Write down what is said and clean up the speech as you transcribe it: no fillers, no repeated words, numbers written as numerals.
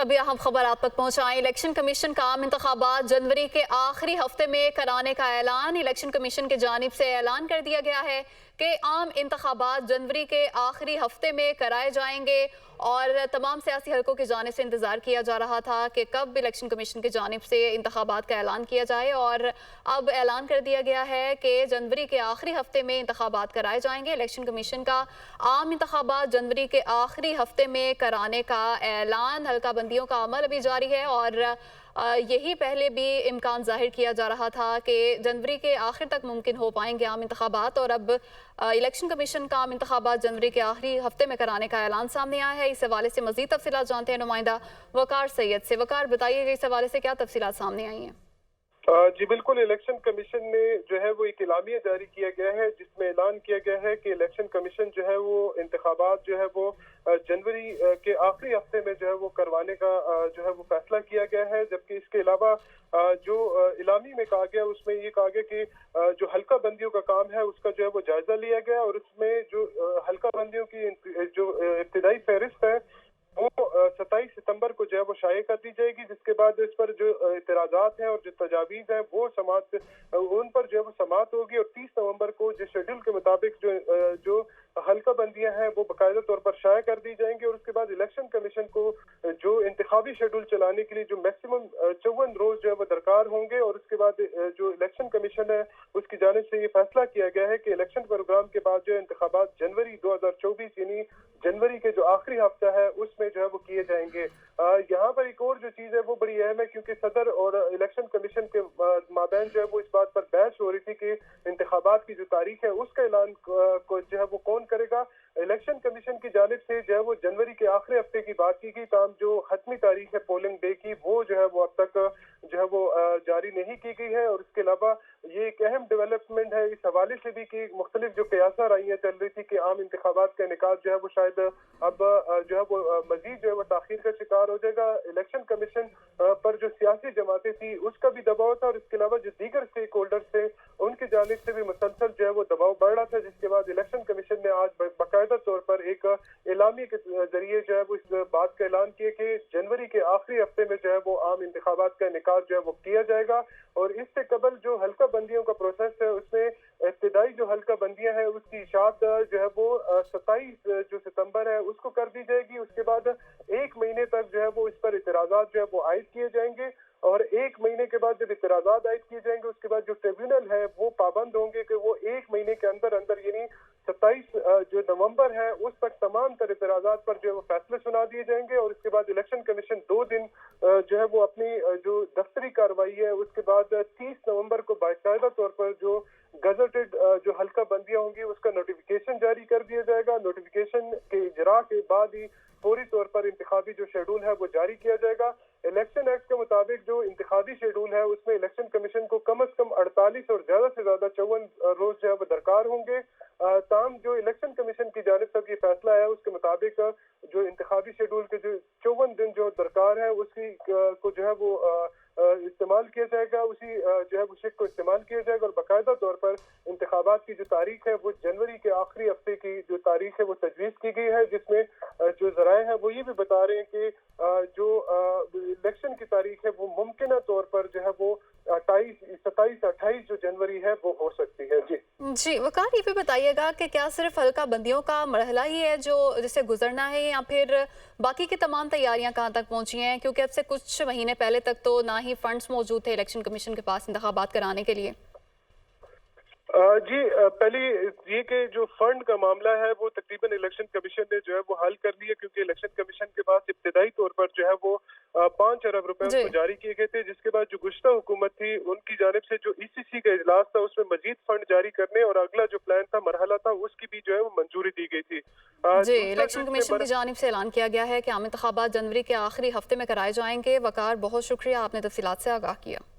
अभी अहम खबर आप तक पहुंचाएं। इलेक्शन कमीशन का आम इंतखाबात जनवरी के आखिरी हफ्ते में कराने का ऐलान। इलेक्शन कमीशन की जानिब से ऐलान कर दिया गया है कि आम इंतखाबात जनवरी के आखिरी हफ्ते में कराए जाएंगे और तमाम सियासी हलकों की जानिब से इंतज़ार किया जा रहा था कि कब इलेक्शन कमीशन की जानिब से इंतखाबात का ऐलान किया जाए, और अब ऐलान कर दिया गया है कि जनवरी के आखिरी हफ्ते में इंतखाबात कराए जाएंगे। इलेक्शन कमीशन का आम इंतखाबात जनवरी के आखिरी हफ्ते में कराने का ऐलान। हल्का बंदियों का अमल अभी जारी है और यही पहले भी इम्कान जाहिर किया जा रहा था कि जनवरी के आखिर तक मुमकिन हो पाएंगे आम इंतखाबात, और अब इलेक्शन कमीशन का आम इंतखाबात जनवरी के आखिरी हफ्ते में कराने का ऐलान सामने आया है। इस हवाले से मजीद तफसीलात जानते हैं नुमाइंदा वकार सैयद से। वकार, बताइएगा इस हवाले से क्या तफसीलात सामने आई हैं? जी बिल्कुल, इलेक्शन कमीशन ने जो है वो एक इलामिया जारी किया गया है जिसमें ऐलान किया गया है कि इलेक्शन कमीशन जो है वो इंतखाबात जो है वो जनवरी के आखिरी हफ्ते में जो है वो करवाने का जो है वो फैसला किया गया है। जबकि इसके अलावा जो इलामी में कहा गया उसमें ये कहा गया कि जो हल्का बंदियों का काम है उसका जो है वो जायजा लिया गया और उसमें जो हल्का बंदियों की जो इब्तिदाई फहरिस्त है वो 27 सितंबर को जो है वो शाये कर दी जाएगी, जिसके बाद इस पर जो इतराजात हैं और जो तजावीज़ हैं वो समात उन पर जो है वो समात होगी और 30 नवंबर को जिस शेड्यूल के मुताबिक जो हल्का बंदियां हैं वो बाकायदा तौर पर शाये कर दी जाएंगी। और उसके बाद इलेक्शन कमीशन को जो इंतखाबी शेड्यूल चलाने के लिए जो मैक्सिमम 54 रोज जो है वो दरकार होंगे। और उसके बाद जो इलेक्शन कमीशन है उसकी जानिब से ये फैसला किया गया है कि इलेक्शन प्रोग्राम के बाद जो इंतखाबात जनवरी 2024 यानी जनवरी के जो आखिरी हफ्ता है उसमें जो है वो किए जाएंगे। यहाँ पर एक और जो चीज है वो बड़ी अहम है, क्योंकि सदर और इलेक्शन कमीशन के माबैन जो है वो इस बात पर बहस हो रही थी कि इंतखाबात की जो तारीख है उसका ऐलान को जो है वो कौन करेगा। इलेक्शन कमीशन की जानिब से जो है वो जनवरी के आखिरी हफ्ते की बात की गई, ताम जो हतमी तारीख है पोलिंग डे की वो जो है वो अब तक जो है वो जारी नहीं की गई है। और इसके अलावा ये एक अहम डेवलपमेंट है इस हवाले से भी कि मुख्तलिफ जो कयासा रही चल रही थी कि आम इंतखाबात का इनेकाद जो है वो शायद अब जो है वो मजीद जो है वो ताखीर का शिकार हो जाएगा। इलेक्शन कमीशन पर जो सियासी जमातें थी उसका भी दबाव था और इसके अलावा जो दीगर स्टेक होल्डर्स थे उनकी जानिब से भी मुसलसल जो है वो दबाव बढ़ रहा था, जिसके बाद इलेक्शन कमीशन ने आज बाकायदा तौर पर एक एलामी के जरिए जो है वो इस बात का ऐलान किया कि जनवरी के आखिरी हफ्ते में जो है वो आम इंतखाबात का इनेकाद जो है वो किया जाएगा। और इससे कबल जो हल्का बंदियों का प्रोसेस है उसमें इब्तिदाई जो हल्का बंदियां हैं उसकी इशात जो है वो 27 जो सितंबर है उसको कर दी जाएगी। उसके बाद एक महीने तक जो है वो इस पर इतराजात जो है वो आयद किए जाएंगे और एक महीने के बाद जब इतराजात आयद किए जाएंगे उसके बाद जो ट्रिब्यूनल है वो पाबंद होंगे कि वो एक महीने के अंदर अंदर यानी 27 जो नवंबर है उस तक तमाम तर इतराजात पर जो है वो फैसले सुना दिए जाएंगे। और इसके बाद इलेक्शन कमीशन 2 दिन जो है वो अपनी जो दफ्तरी कार्रवाई है उसके बाद 30 नवंबर को बाकायदा तौर पर जो गजटेड जो हल्का बंदियां होंगी उसका नोटिफिकेशन जारी कर दिया जाएगा। नोटिफिकेशन के इजरा के बाद ही फौरी तौर पर इंतखाबी जो शेड्यूल है वो जारी किया जाएगा। इलेक्शन एक्ट के मुताबिक जो इंतखाबी शेड्यूल है उसमें इलेक्शन कमीशन को कम से कम 48 और ज्यादा से ज्यादा 54 रोज जो है वो दरकार होंगे। ताम जो इलेक्शन कमीशन की जानिब से ये फैसला है उसके मुताबिक जो इंतखाबी शेड्यूल के जो 54 दिन जो दरकार है उसकी को जो है वो इस्तेमाल किया जाएगा, उसी जो है वो शिक को इस्तेमाल किया जाएगा। और बाकायदा तौर पर इंतखाबात की जो तारीख है वो जनवरी के आखिरी हफ्ते की जो तारीख है वो तजवीज़ की गई है, जिसमें जो जराए हैं वो ये भी बता रहे हैं कि जो इलेक्शन की तारीख है वो मुमकिन तौर पर जो है वो 27-28 जो जनवरी है वो हो सकती है। जी वकार, ये भी बताइएगा कि क्या सिर्फ हल्का बंदियों का मरहला ही है जो जिसे गुजरना है या फिर बाकी की तमाम तैयारियां कहाँ तक पहुंची हैं, क्योंकि अब से कुछ महीने पहले तक तो ना ही फंड्स मौजूद थे इलेक्शन कमीशन के पास इंतखाबात कराने के लिए। जी पहले ये कि जो फंड का मामला है वो तकरीबन इलेक्शन कमीशन ने जो है वो हल कर लिया, क्योंकि इलेक्शन कमीशन के पास इब्तिदाई तौर पर जो है वो 5 अरब रुपए उसको जारी किए गए थे, जिसके बाद जो गुज़श्ता हुकूमत थी उनकी जानिब से जो ईसीसी का इजलास था उसमें मजीद फंड जारी करने और अगला जो प्लान था मरहला था उसकी भी जो है वो मंजूरी दी गई थी। जी इलेक्शन कमीशन की जानिब से ऐलान किया गया है कि आम इंतखाबात जनवरी के आखिरी हफ्ते में कराए जाएंगे। वकार, बहुत शुक्रिया, आपने तफसीलात से आगाह किया।